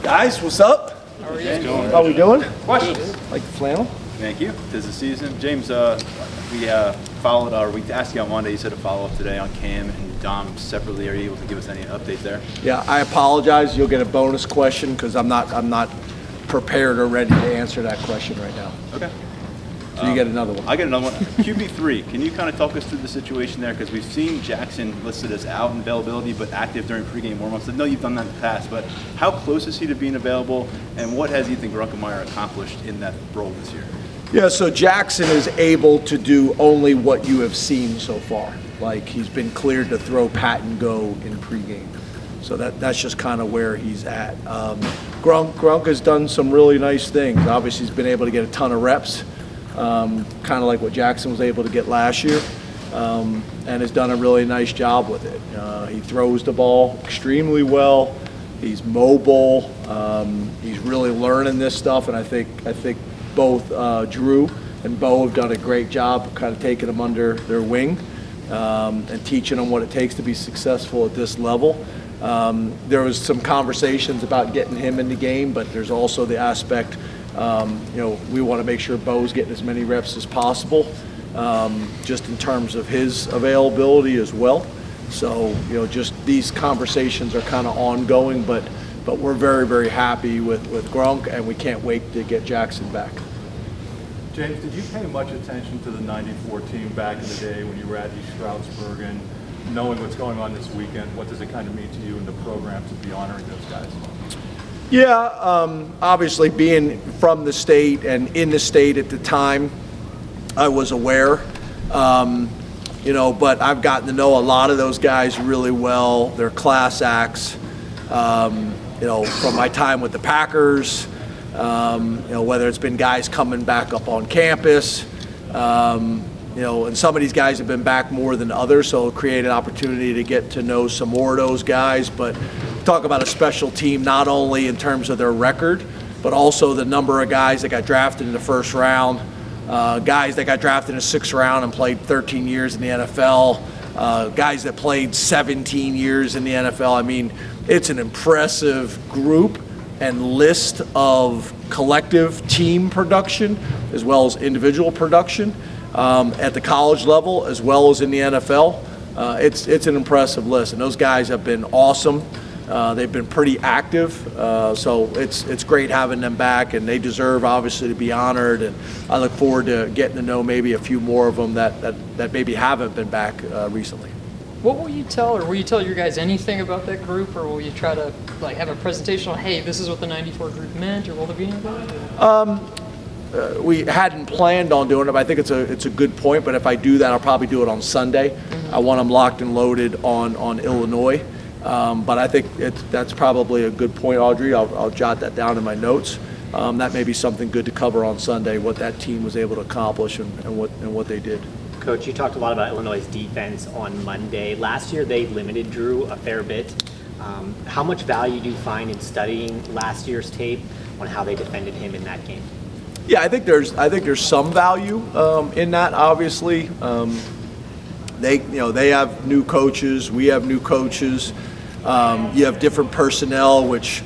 Guys, what's up? How are you? How we doing? Questions? Like the flannel? Thank you. Tis the season. James, we followed, or we asked you on Monday, you said a follow-up today on Cam and Dom separately. Are you able to give us any update there? Yeah, I apologize. You'll get a bonus question because I'm not prepared or ready to answer that question right now. Okay. So you get another one. I get another one. QB3, can you kind of talk us through the situation there? Because we've seen Jackson listed as out in availability but active during pregame warm-ups. I know you've done that in the past, but how close is he to being available, and what has Ethan Grunkemeyer accomplished in that role this year? Yeah, so Jackson is able to do only what you have seen so far. Like, he's been cleared to throw pat and go in pregame. So that's just kind of where he's at. Grunk has done some really nice things. Obviously, he's been able to get a ton of reps, kind of like what Jackson was able to get last year, and has done a really nice job with it. He throws the ball extremely well. He's mobile. He's really learning this stuff, and I think both Drew and Bo have done a great job kind of taking him under their wing and teaching him what it takes to be successful at this level. There was some conversations about getting him in the game, but there's also the aspect, we want to make sure Bo's getting as many reps as possible, just in terms of his availability as well. So, just these conversations are kind of ongoing, but we're very, very happy with Grunk, and we can't wait to get Jackson back. James, did you pay much attention to the '94 team back in the day when you were at East Stroudsburg, and knowing what's going on this weekend, what does it kind of mean to you and the program to be honoring those guys? Yeah, obviously being from the state and in the state at the time, I was aware. But I've gotten to know a lot of those guys really well. They're class acts. From my time with the Packers, whether it's been guys coming back up on campus, and some of these guys have been back more than others, so it'll create an opportunity to get to know some more of those guys. But talk about a special team, not only in terms of their record, but also the number of guys that got drafted in the first round, guys that got drafted in the sixth round and played 13 years in the NFL, guys that played 17 years in the NFL. I mean, it's an impressive group and list of collective team production as well as individual production at the college level as well as in the NFL. It's an impressive list, and those guys have been awesome. They've been pretty active, so it's great having them back, and they deserve obviously to be honored, and I look forward to getting to know maybe a few more of them that maybe haven't been back recently. What will you tell your guys anything about that group, or will you try to have a presentation on, hey, this is what the '94 group meant, or will there be anything? We hadn't planned on doing it, but I think it's a good point. But if I do that, I'll probably do it on Sunday. Mm-hmm. I want them locked and loaded on Illinois. But I think that's probably a good point, Audrey. I'll jot that down in my notes. That may be something good to cover on Sunday, what that team was able to accomplish and what they did. Coach, you talked a lot about Illinois' defense on Monday. Last year, they limited Drew a fair bit. How much value do you find in studying last year's tape on how they defended him in that game? Yeah, I think there's some value in that. Obviously, they have new coaches. We have new coaches. You have different personnel, which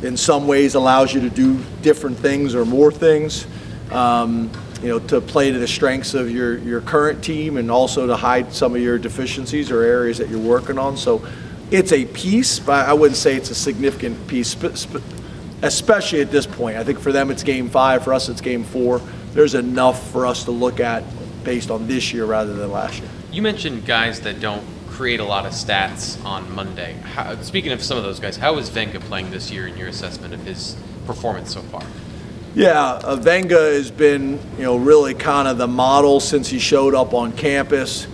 in some ways allows you to do different things or more things. To play to the strengths of your current team and also to hide some of your deficiencies or areas that you're working on. So it's a piece, but I wouldn't say it's a significant piece, especially at this point. I think for them it's game 5, for us it's game 4. There's enough for us to look at based on this year rather than last year. You mentioned guys that don't create a lot of stats on Monday. Speaking of some of those guys, how is Venga playing this year in your assessment of his performance so far? Yeah, Venga has been, really kind of the model since he showed up on campus.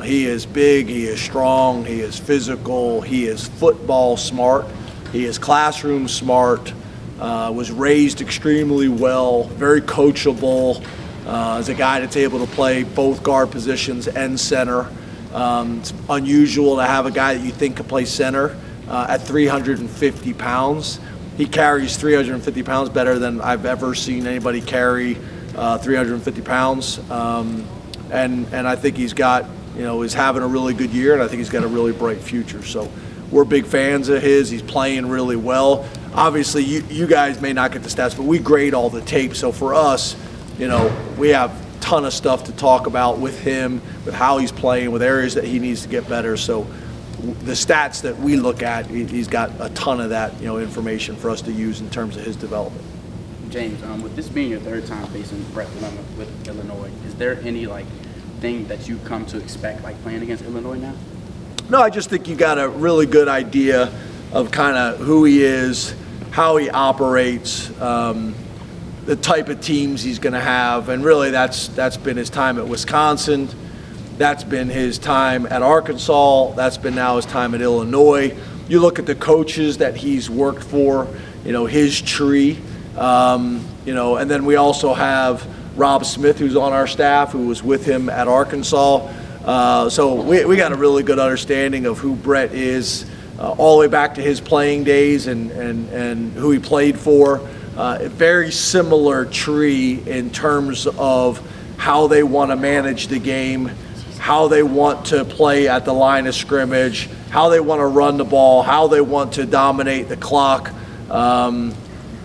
He is big, he is strong, he is physical, he is football smart, he is classroom smart, was raised extremely well, very coachable, is a guy that's able to play both guard positions and center. It's unusual to have a guy that you think could play center at 350 pounds. He carries 350 pounds better than I've ever seen anybody carry 350 pounds. And I think he's got, is having a really good year, and I think he's got a really bright future. So we're big fans of his. He's playing really well. Obviously, you guys may not get the stats, but we grade all the tape. So for us, we have a ton of stuff to talk about with him, with how he's playing, with areas that he needs to get better. So the stats that we look at, he's got a ton of that, information for us to use in terms of his development. James, with this being your third time facing Brett Bielema with Illinois, is there any thing that you come to expect playing against Illinois now? No, I just think you got a really good idea of kind of who he is, how he operates, the type of teams he's going to have, and really that's been his time at Wisconsin, that's been his time at Arkansas, that's been now his time at Illinois. You look at the coaches that he's worked for, his tree, and then we also have Rob Smith, who's on our staff, who was with him at Arkansas. So we got a really good understanding of who Brett is, all the way back to his playing days and who he played for. A very similar tree in terms of how they want to manage the game, how they want to play at the line of scrimmage, how they want to run the ball, how they want to dominate the clock,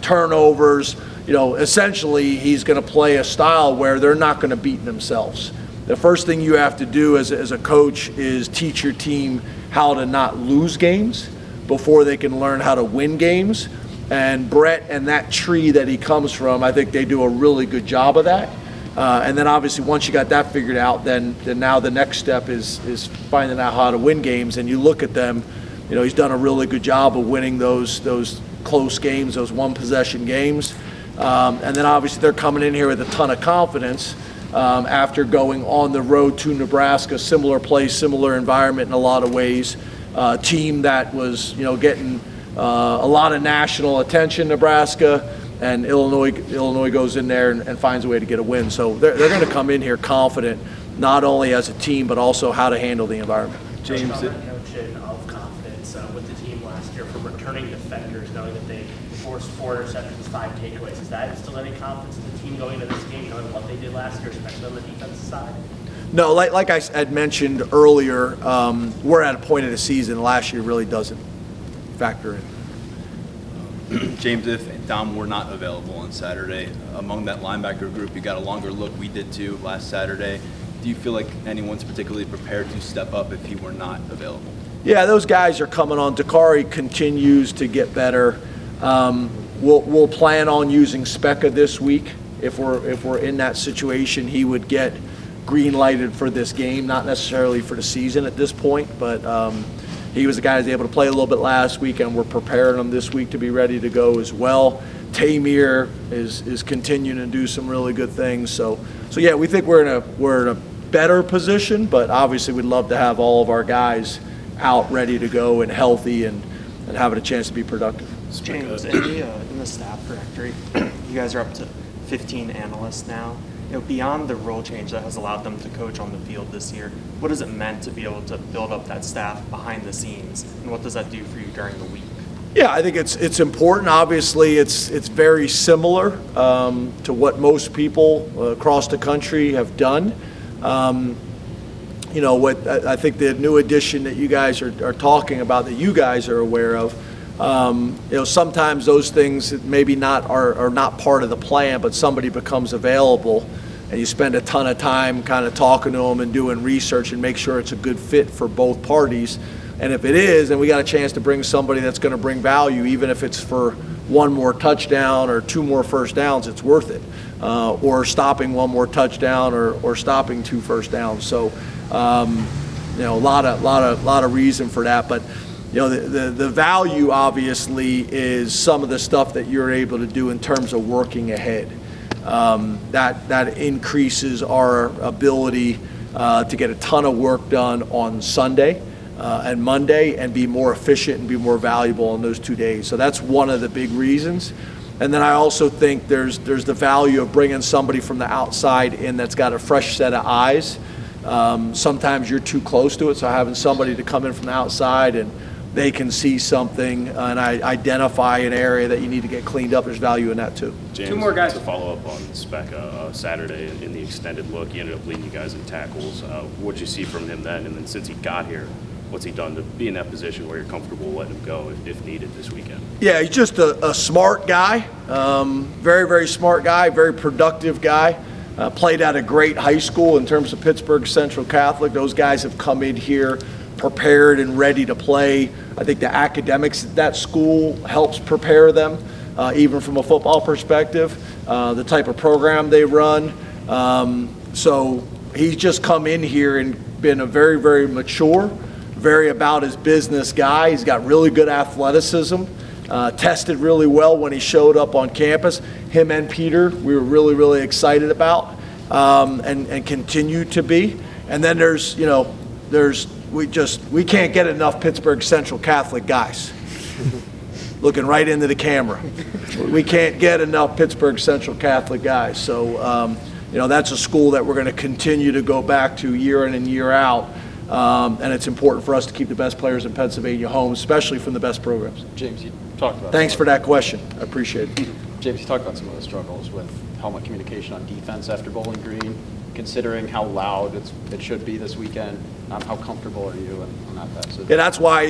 turnovers. Essentially he's going to play a style where they're not going to beat themselves. The first thing you have to do as a coach is teach your team how to not lose games before they can learn how to win games. And Brett and that tree that he comes from, I think they do a really good job of that. And then obviously once you got that figured out, then now the next step is finding out how to win games. And you look at them, he's done a really good job of winning those close games, those one-possession games. And then obviously they're coming in here with a ton of confidence after going on the road to Nebraska, similar place, similar environment in a lot of ways. Team that was, getting a lot of national attention, Nebraska, and Illinois goes in there and finds a way to get a win. So they're going to come in here confident, not only as a team, but also how to handle the environment. James, notion of confidence with the team last year from returning defenders, knowing that they forced 4 interceptions, 5 takeaways. Is that instill any confidence in the team going into this game, knowing what they did last year, especially on the defensive side? No, like I had mentioned earlier, we're at a point in the season last year really doesn't factor in. James, if Dom were not available on Saturday, among that linebacker group, you got a longer look. We did too last Saturday. Do you feel like anyone's particularly prepared to step up if he were not available? Yeah, those guys are coming on. Dakari continues to get better. We'll plan on using Specca this week. If we're in that situation, he would get green lighted for this game, not necessarily for the season at this point, but he was the guy that was able to play a little bit last week, and we're preparing him this week to be ready to go as well. Tamir is continuing to do some really good things. So yeah, we think we're in a better position, but obviously we'd love to have all of our guys out ready to go and healthy and having a chance to be productive. James, in the staff directory, you guys are up to 15 analysts now. Beyond the role change that has allowed them to coach on the field this year, what has it meant to be able to build up that staff behind the scenes, and what does that do for you during the week? Yeah, I think it's important. Obviously, it's very similar to what most people across the country have done. What I think the new addition that you guys are talking about, that you guys are aware of, sometimes those things maybe are not part of the plan, but somebody becomes available, and you spend a ton of time kind of talking to them and doing research and make sure it's a good fit for both parties. And if it is, then we got a chance to bring somebody that's going to bring value, even if it's for 1 more touchdown or 2 more first downs, it's worth it. Or stopping 1 more touchdown or stopping 2 first downs. So, a lot of reason for that. But the value obviously is some of the stuff that you're able to do in terms of working ahead. That increases our ability to get a ton of work done on Sunday and Monday and be more efficient and be more valuable on those 2 days. So that's one of the big reasons. And then I also think there's the value of bringing somebody from the outside in that's got a fresh set of eyes. Sometimes you're too close to it, so having somebody to come in from the outside and they can see something and identify an area that you need to get cleaned up, there's value in that too. James, 2 more guys to follow up on Specca Saturday in the extended look. He ended up leading you guys in tackles. What did you see from him then? And then since he got here, what's he done to be in that position where you're comfortable letting him go if needed this weekend? Yeah, he's just a smart guy, very, very smart guy, very productive guy. Played at a great high school in terms of Pittsburgh Central Catholic. Those guys have come in here prepared and ready to play. I think the academics at that school helps prepare them, even from a football perspective, the type of program they run. So he's just come in here and been a very, very mature, very about his business guy. He's got really good athleticism, tested really well when he showed up on campus. Him and Peter, we were really, really excited about, and continue to be. And then we can't get enough Pittsburgh Central Catholic guys. Looking right into the camera. We can't get enough Pittsburgh Central Catholic guys. So, that's a school that we're going to continue to go back to year in and year out. And it's important for us to keep the best players in Pennsylvania home, especially from the best programs. James, you talked about Thanks for that question. I appreciate it. James, you talked about some of the struggles with helmet communication on defense after Bowling Green. Considering how loud it should be this weekend, how comfortable are you on that passage? Yeah, that's why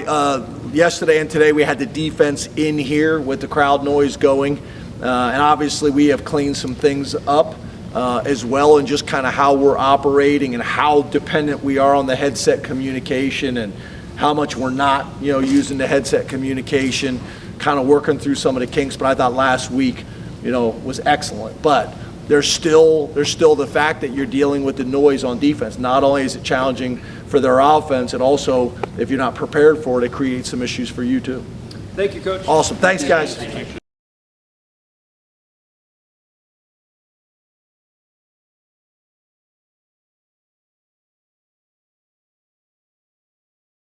yesterday and today we had the defense in here with the crowd noise going. And obviously we have cleaned some things up as well, and just kind of how we're operating and how dependent we are on the headset communication and how much we're not, using the headset communication, kind of working through some of the kinks. But I thought last week, was excellent. But there's still the fact that you're dealing with the noise on defense. Not only is it challenging for their offense, it also, if you're not prepared for it, it creates some issues for you too. Thank you, Coach. Awesome. Thanks, guys.